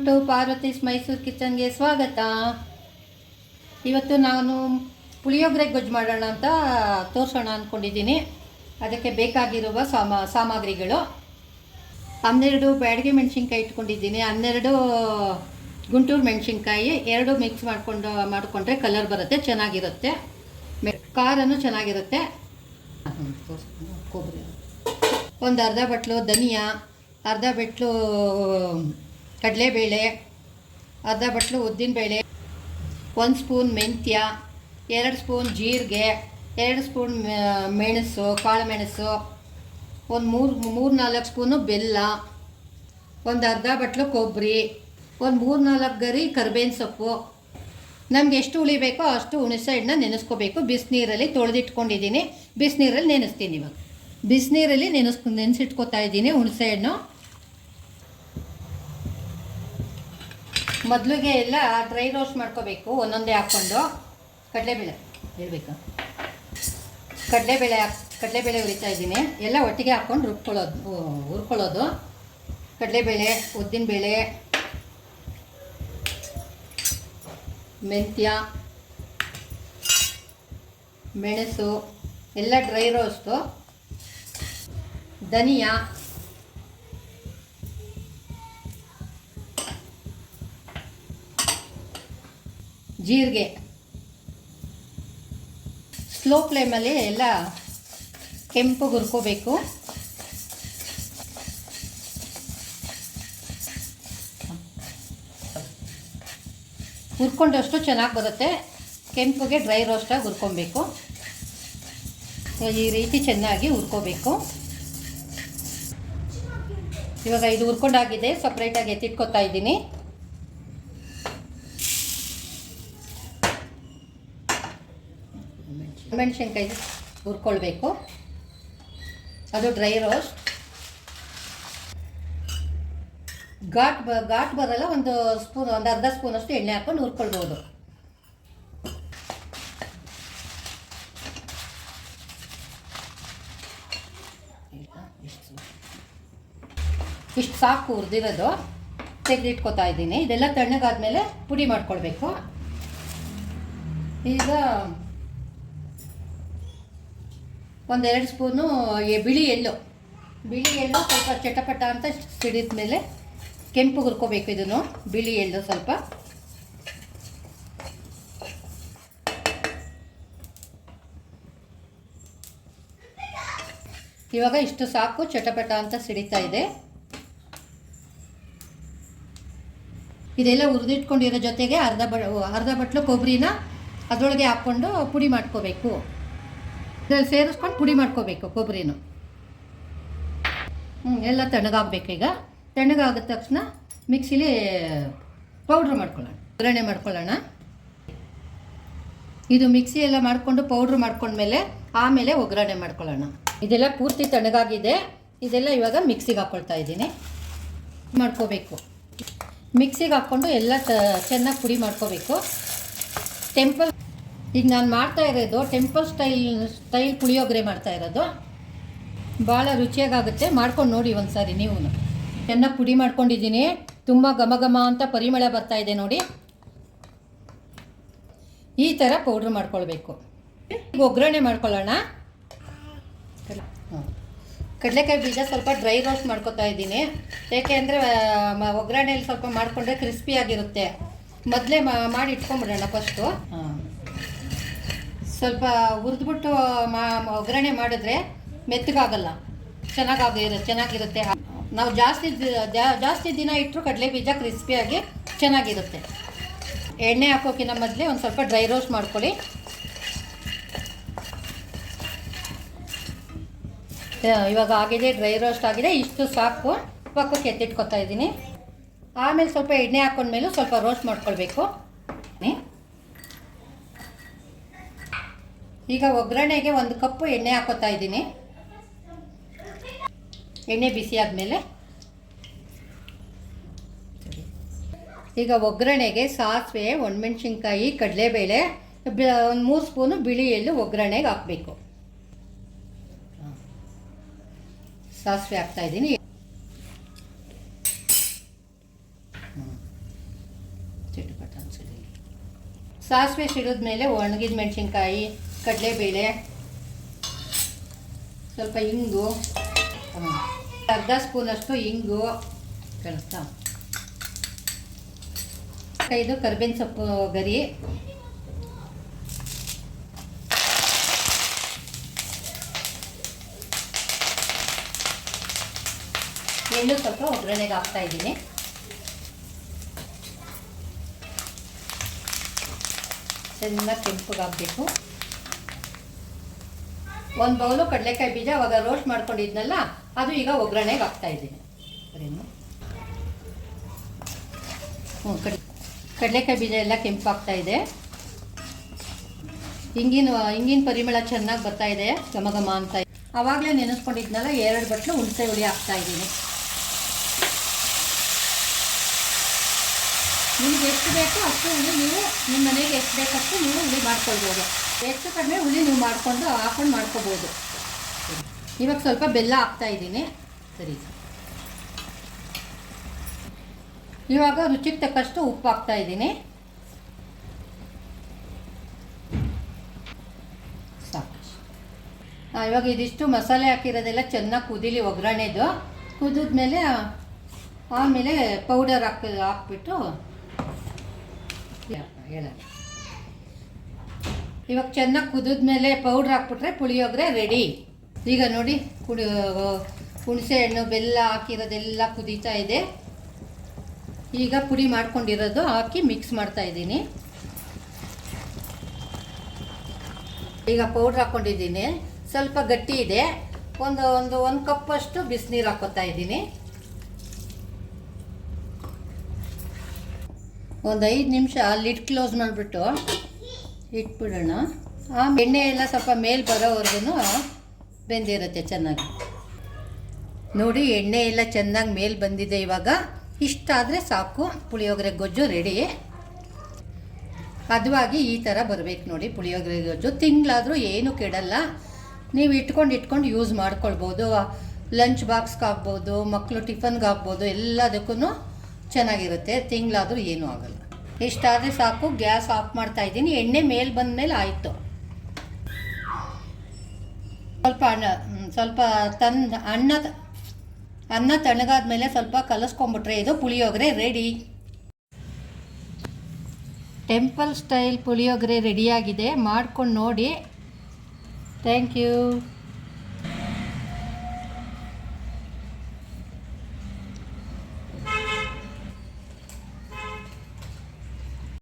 To ಪಾರ್ವತೀಸ್ Mysuru ಕಿಚನ್ಗೆ ಸ್ವಾಗತ. ಇವತ್ತು ನಾನು ಪುಳಿಯೋಗರೆ ಗೊಜ್ಜು ಮಾಡೋಣ ಅಂತ ತೋರಿಸೋಣ ಅಂದ್ಕೊಂಡಿದ್ದೀನಿ. ಅದಕ್ಕೆ ಬೇಕಾಗಿರುವ ಸಾಮಗ್ರಿಗಳು: 12 ಬ್ಯಾಡಗಿ ಮೆಣಸಿನ್ಕಾಯಿ ಇಟ್ಕೊಂಡಿದ್ದೀನಿ, 12 ಗುಂಟೂರು ಮೆಣಸಿನ್ಕಾಯಿ, 2 ಮಿಕ್ಸ್ ಮಾಡಿಕೊಂಡ್ರೆ ಕಲರ್ ಬರುತ್ತೆ, ಚೆನ್ನಾಗಿರುತ್ತೆ, ಖಾರನೂ ಚೆನ್ನಾಗಿರುತ್ತೆ. ಕೊಬ್ಬರಿ ಒಂದು ಅರ್ಧ ಬಟ್ಲು ಧನಿಯಾ, ಅರ್ಧ ಬಟ್ಲು ಕಡಲೆಬೇಳೆ, ಅರ್ಧ ಬಟ್ಲು ಉದ್ದಿನಬೇಳೆ, 1 ಸ್ಪೂನ್ ಮೆಂತ್ಯ, 2 ಸ್ಪೂನ್ ಜೀರಿಗೆ, 2 ಸ್ಪೂನ್ ಮೆಣಸು, ಕಾಳು ಮೆಣಸು, ಒಂದು 3-4 ಸ್ಪೂನು ಬೆಲ್ಲ, ಒಂದು ಅರ್ಧ ಬಟ್ಲು ಕೊಬ್ಬರಿ, ಒಂದು 3-4 ಗರಿ ಕರಿಬೇವಿನ ಸೊಪ್ಪು. ನಮ್ಗೆ ಎಷ್ಟು ಉಳಿಬೇಕೋ ಅಷ್ಟು ಹುಣಸೆ ಹಣ್ಣನ್ನ ನೆನೆಸ್ಕೋಬೇಕು. ಬಿಸಿನೀರಲ್ಲಿ ತೊಳೆದಿಟ್ಕೊಂಡಿದ್ದೀನಿ, ಬಿಸಿನೀರಲ್ಲಿ ನೆನೆಸ್ತೀನಿ. ಇವಾಗ ಬಿಸಿನೀರಲ್ಲಿ ನೆನೆಸಿಟ್ಕೋತಾ ಇದ್ದೀನಿ ಹುಣಸೆ ಹಣ್ಣು. ಮೊದಲಿಗೆ ಎಲ್ಲ ಡ್ರೈ ರೋಸ್ಟ್ ಮಾಡ್ಕೋಬೇಕು, ಒಂದೊಂದೇ ಹಾಕ್ಕೊಂಡು. ಕಡಲೆಬೇಳೆ ಹೇಳ್ಬೇಕು, ಕಡಲೆಬೇಳೆ ಹುರಿತಾ ಇದ್ದೀನಿ. ಎಲ್ಲ ಒಟ್ಟಿಗೆ ಹಾಕ್ಕೊಂಡು ಹುರ್ಕೊಳ್ಳೋದು. ಕಡಲೆಬೇಳೆ, ಉದ್ದಿನಬೇಳೆ, ಮೆಂತ್ಯ, ಮೆಣಸು ಎಲ್ಲ ಡ್ರೈ ರೋಸ್ಟು, ಧನಿಯಾ, ಜೀರಿಗೆ. ಸ್ಲೋ ಫ್ಲೇಮಲ್ಲಿ ಎಲ್ಲ ಕೆಂಪು ಹುರ್ಕೋಬೇಕು. ಹುರ್ಕೊಂಡಷ್ಟು ಚೆನ್ನಾಗಿ ಬರುತ್ತೆ. ಕೆಂಪುಗೆ ಡ್ರೈ ರೋಸ್ಟಾಗಿ ಹುರ್ಕೊಬೇಕು. ಈ ರೀತಿ ಚೆನ್ನಾಗಿ ಹುರ್ಕೋಬೇಕು. ಇವಾಗ ಇದು ಹುರ್ಕೊಂಡಾಗಿದೆ, ಸಪ್ರೇಟಾಗಿ ಎತ್ತಿಟ್ಕೊತಾ ಇದ್ದೀನಿ. ಮೆಣಸಿನ್ಕಾಯಿ ಹುರ್ಕೊಳ್ಬೇಕು, ಅದು ಡ್ರೈ ರೋಸ್ಟ್. ಘಾಟ್ ಬರಲ್ಲ, ಒಂದು ಅರ್ಧ ಸ್ಪೂನಷ್ಟು ಎಣ್ಣೆ ಹಾಕ್ಕೊಂಡು ಹುರ್ಕೊಳ್ಬೋದು. ಇಷ್ಟು ಸಾಕು ಹುರಿದಿರೋದು, ತೆಗೆದಿಟ್ಕೋತಾ ಇದ್ದೀನಿ. ಇದೆಲ್ಲ ತಣ್ಣಗಾದ್ಮೇಲೆ ಪುಡಿ ಮಾಡ್ಕೊಳ್ಬೇಕು. ಈಗ 1-2 ಸ್ಪೂನು ಬಿಳಿ ಎಳ್ಳು ಸ್ವಲ್ಪ ಚಟಪಟ ಅಂತ ಸಿಡಿದ ಮೇಲೆ ಕೆಂಪು ಹುರ್ಕೋಬೇಕು. ಇದನ್ನು ಬಿಳಿ ಎಳ್ಳು ಸ್ವಲ್ಪ. ಇವಾಗ ಇಷ್ಟು ಸಾಕು, ಚಟಪಟ ಅಂತ ಸಿಡಿತಾ ಇದೆ. ಇದೆಲ್ಲ ಹುರಿದಿಟ್ಕೊಂಡಿರೋ ಜೊತೆಗೆ ಅರ್ಧ ಬಟ್ಲು ಕೊಬ್ಬರಿನ ಅದರೊಳಗೆ ಹಾಕ್ಕೊಂಡು ಪುಡಿ ಮಾಡ್ಕೋಬೇಕು. ಇದರಲ್ಲಿ ಸೇರಿಸ್ಕೊಂಡು ಪುಡಿ ಮಾಡ್ಕೋಬೇಕು ಕೊಬ್ಬರಿನೂ. ಎಲ್ಲ ತಣ್ಣಗಾಗಬೇಕು. ಈಗ ತಣ್ಣಗಾದ ತಕ್ಷಣ ಮಿಕ್ಸಿಲಿ ಪೌಡ್ರ್ ಒಗ್ಗರಣೆ ಮಾಡ್ಕೊಳ್ಳೋಣ. ಇದು ಮಿಕ್ಸಿ ಎಲ್ಲ ಮಾಡಿಕೊಂಡು ಪೌಡ್ರ್ ಮಾಡ್ಕೊಂಡ್ಮೇಲೆ ಆಮೇಲೆ ಒಗ್ಗರಣೆ ಮಾಡ್ಕೊಳ್ಳೋಣ. ಇದೆಲ್ಲ ಪೂರ್ತಿ ತಣ್ಣಗಾಗಿದೆ. ಇದೆಲ್ಲ ಇವಾಗ ಮಿಕ್ಸಿಗೆ ಹಾಕ್ಕೊಳ್ತಾ ಇದ್ದೀನಿ. ಮಾಡ್ಕೋಬೇಕು. ಮಿಕ್ಸಿಗೆ ಹಾಕ್ಕೊಂಡು ಎಲ್ಲ ಚೆನ್ನಾಗಿ ಪುಡಿ ಮಾಡ್ಕೋಬೇಕು. ಈಗ ನಾನು ಮಾಡ್ತಾ ಇರೋದು ಟೆಂಪಲ್ ಸ್ಟೈಲ್ ಪುಳಿಯೋಗರೆ ಮಾಡ್ತಾ ಇರೋದು. ಭಾಳ ರುಚಿಯಾಗುತ್ತೆ, ಮಾಡ್ಕೊಂಡು ನೋಡಿ ಒಂದು ಸಾರಿ ನೀವು. ಚೆನ್ನಾಗಿ ಪುಡಿ ಮಾಡ್ಕೊಂಡಿದ್ದೀನಿ. ತುಂಬ ಘಮ ಅಂತ ಪರಿಮಳ ಬರ್ತಾ ಇದೆ ನೋಡಿ. ಈ ಥರ ಪೌಡ್ರ್ ಮಾಡ್ಕೊಳ್ಬೇಕು. ಈಗ ಒಗ್ಗರಣೆ ಮಾಡ್ಕೊಳ್ಳೋಣ. ಕಡಲೆಕಾಯಿ ಬೀಜ ಸ್ವಲ್ಪ ಡ್ರೈ ರೋಸ್ಟ್ ಮಾಡ್ಕೊತಾ ಇದ್ದೀನಿ. ಏಕೆ ಅಂದರೆ ಒಗ್ಗರಣೆಯಲ್ಲಿ ಸ್ವಲ್ಪ ಮಾಡಿಕೊಂಡ್ರೆ ಕ್ರಿಸ್ಪಿಯಾಗಿರುತ್ತೆ. ಮೊದಲೇ ಮಾಡಿ ಇಟ್ಕೊಂಡ್ಬಿಡೋಣ ಫಸ್ಟು. ಸ್ವಲ್ಪ ಹುರಿದ್ಬಿಟ್ಟು ಒಗ್ಗರಣೆ ಮಾಡಿದ್ರೆ ಮೆತ್ತಗಾಗಲ್ಲ, ಚೆನ್ನಾಗಿರುತ್ತೆ. ನಾವು ಜಾಸ್ತಿ ದಿನ ಇಟ್ಟರು ಕಡಲೆ ಬೀಜ ಕ್ರಿಸ್ಪಿಯಾಗಿ ಚೆನ್ನಾಗಿರುತ್ತೆ. ಎಣ್ಣೆ ಹಾಕೋಕ್ಕಿಂತ ಮೊದಲೇ ಒಂದು ಸ್ವಲ್ಪ ಡ್ರೈ ರೋಸ್ಟ್ ಮಾಡ್ಕೊಳ್ಳಿ. ಇವಾಗ ಆಗಿದೆ, ಡ್ರೈ ರೋಸ್ಟ್ ಆಗಿದೆ. ಇಷ್ಟು ಸಾಕು, ಪಕ್ಕಕ್ಕೆ ಎತ್ತಿಟ್ಕೊತಾ ಇದ್ದೀನಿ. ಆಮೇಲೆ ಸ್ವಲ್ಪ ಎಣ್ಣೆ ಹಾಕೊಂಡ್ಮೇಲೂ ಸ್ವಲ್ಪ ರೋಸ್ಟ್ ಮಾಡ್ಕೊಳ್ಬೇಕು. ಈಗ ಒಗ್ಗರಣೆಗೆ 1 ಕಪ್ಪು ಎಣ್ಣೆ ಹಾಕೋತಾ ಇದ್ದೀನಿ. ಎಣ್ಣೆ ಬಿಸಿ ಆದಮೇಲೆ ಈಗ ಒಗ್ಗರಣೆಗೆ ಸಾಸಿವೆ, ಒಣಮೆಣಸಿನ್ಕಾಯಿ, ಕಡಲೆಬೇಳೆ, 3 ಸ್ಪೂನು ಬಿಳಿ ಎಳ್ಳು ಒಗ್ಗರಣೆಗೆ ಹಾಕಬೇಕು. ಸಾಸಿವೆ ಹಾಕ್ತಾ ಇದ್ದೀನಿ. ಚಿಟಪಟ ಅನ್ಸಿದೆ. ಸಾಸಿವೆ ಸಿಡಿದ್ಮೇಲೆ ಒಣಗಿದ ಮೆಣಸಿನ್ಕಾಯಿ, ಕಡಲೆಬೇಳೆ, ಸ್ವಲ್ಪ ಇಂಗು, ಅರ್ಧ ಸ್ಪೂನಷ್ಟು ಇಂಗು ಕಳಿಸ್ತಾ, ಇದು ಕರಿಬೇವಿನ ಸೊಪ್ಪು ಗರಿ, ಎಳ್ಳು ಸ್ವಲ್ಪ ಒಗ್ಗರಣೆಗೆ ಹಾಕ್ತಾ ಇದ್ದೀನಿ. ಚೆನ್ನಾಗಿ ಕೆಂಪಗಾಗಬೇಕು. ಒಂದು ಬೌಲು ಕಡಲೆಕಾಯಿ ಬೀಜ ಅವಾಗ ರೋಸ್ಟ್ ಮಾಡ್ಕೊಂಡಿದ್ನಲ್ಲ, ಅದು ಈಗ ಒಗ್ಗರಣೆಗೆ ಹಾಕ್ತಾ ಇದ್ದೀನಿ. ಕಡಲೆಕಾಯಿ ಬೀಜ ಎಲ್ಲ ಕೆಂಪಾಗ್ತಾ ಇದೆ. ಹಿಂಗಿನ ಪರಿಮಳ ಚೆನ್ನಾಗಿ ಬರ್ತಾ ಇದೆ, ಘಮ ಘಮ ಅಂತ. ಆವಾಗಲೇ ನೆನೆಸ್ಕೊಂಡಿದ್ನಲ್ಲ 2 ಬಟ್ಲು ಹುಣಸೆ ಹುಳಿ ಹಾಕ್ತಾ ಇದ್ದೀನಿ. ನಿಮ್ಗೆ ಎಷ್ಟು ಬೇಕೋ ಅಷ್ಟು ಹುಳಿ ನೀವು ನಿಮ್ಮ ಮನೆಗೆ ಎಷ್ಟು ಬೇಕಷ್ಟು ನೀವು ಹುಳಿ ಮಾಡ್ಕೊಳ್ಬೋದು. ಹೆಚ್ಚು ಕಡಿಮೆ ಹುಳಿ ನೀವು ಹಾಕೊಂಡು ಮಾಡ್ಕೋಬೋದು. ಇವಾಗ ಸ್ವಲ್ಪ ಬೆಲ್ಲ ಹಾಕ್ತಾ ಇದ್ದೀನಿ. ಸರಿ, ಇವಾಗ ರುಚಿಗೆ ತಕ್ಕಷ್ಟು ಉಪ್ಪು ಹಾಕ್ತಾ ಇದ್ದೀನಿ. ಸಾಕಷ್ಟು. ಇವಾಗ ಇದಿಷ್ಟು ಮಸಾಲೆ ಹಾಕಿರೋದೆಲ್ಲ ಚೆನ್ನಾಗಿ ಕುದೀಲಿ. ಒಗ್ಗರಣೆದು ಕುದಿದ್ಮೇಲೆ ಆಮೇಲೆ ಪೌಡರ್ ಹಾಕ್ಬಿಟ್ಟು ಹೇಳೋಣ. ಇವಾಗ ಚೆನ್ನಾಗಿ ಕುದಿದ್ಮೇಲೆ ಪೌಡ್ರ್ ಹಾಕ್ಬಿಟ್ರೆ ಪುಳಿಯೋಗರೆ ರೆಡಿ. ಈಗ ನೋಡಿ, ಹುಣಸೆ ಹಣ್ಣು ಬೆಲ್ಲ ಹಾಕಿರೋದೆಲ್ಲ ಕುದೀತಾ ಇದೆ. ಈಗ ಪುಡಿ ಮಾಡ್ಕೊಂಡಿರೋದು ಹಾಕಿ ಮಿಕ್ಸ್ ಮಾಡ್ತಾ ಇದ್ದೀನಿ. ಈಗ ಪೌಡ್ರ್ ಹಾಕ್ಕೊಂಡಿದ್ದೀನಿ. ಸ್ವಲ್ಪ ಗಟ್ಟಿ ಇದೆ. ಒಂದು ಕಪ್ಪಷ್ಟು ಬಿಸಿನೀರು ಹಾಕೋತಾ ಇದ್ದೀನಿ. ಒಂದು 5 ನಿಮಿಷ ಲಿಡ್ ಕ್ಲೋಸ್ ಮಾಡಿಬಿಟ್ಟು ಇಟ್ಬಿಡೋಣ. ಎಣ್ಣೆ ಎಲ್ಲ ಸ್ವಲ್ಪ ಮೇಲೆ ಬರೋವರೆಗೂ ಬೆಂದಿರುತ್ತೆ ಚೆನ್ನಾಗಿ. ನೋಡಿ, ಎಣ್ಣೆ ಎಲ್ಲ ಚೆನ್ನಾಗಿ ಮೇಲೆ ಬಂದಿದೆ. ಇವಾಗ ಇಷ್ಟಾದರೆ ಸಾಕು, ಪುಳಿಯೋಗರೆ ಗೊಜ್ಜು ರೆಡಿ. ಹದವಾಗಿ ಈ ಥರ ಬರಬೇಕು ನೋಡಿ ಪುಳಿಯೋಗರೆ ಗೊಜ್ಜು. ತಿಂಗಳಾದರೂ ಏನೂ ಕೆಡಲ್ಲ. ನೀವು ಇಟ್ಕೊಂಡು ಯೂಸ್ ಮಾಡ್ಕೊಳ್ಬೋದು. ಲಂಚ್ ಬಾಕ್ಸ್ಗೆ ಆಗ್ಬೋದು, ಮಕ್ಕಳು ಟಿಫನ್ಗೆ ಆಗ್ಬೋದು, ಎಲ್ಲದಕ್ಕೂ ಚೆನ್ನಾಗಿರುತ್ತೆ. ತಿಂಗಳಾದರೂ ಏನೂ ಆಗಲ್ಲ. ಇಷ್ಟಾದರೆ ಸಾಕು. ಗ್ಯಾಸ್ ಆಫ್ ಮಾಡ್ತಾ ಇದ್ದೀನಿ. ಎಣ್ಣೆ ಮೇಲೆ ಬಂದಮೇಲೆ ಆಯಿತು. ಸ್ವಲ್ಪ ಅನ್ನ ತಣ್ಣಗಾದ್ಮೇಲೆ ಸ್ವಲ್ಪ ಕಲಸ್ಕೊಂಬಿಟ್ರೆ ಇದು puliyogare ready. Temple style puliyogare ರೆಡಿಯಾಗಿದೆ. ಮಾಡ್ಕೊಂಡು ನೋಡಿ. Thank you.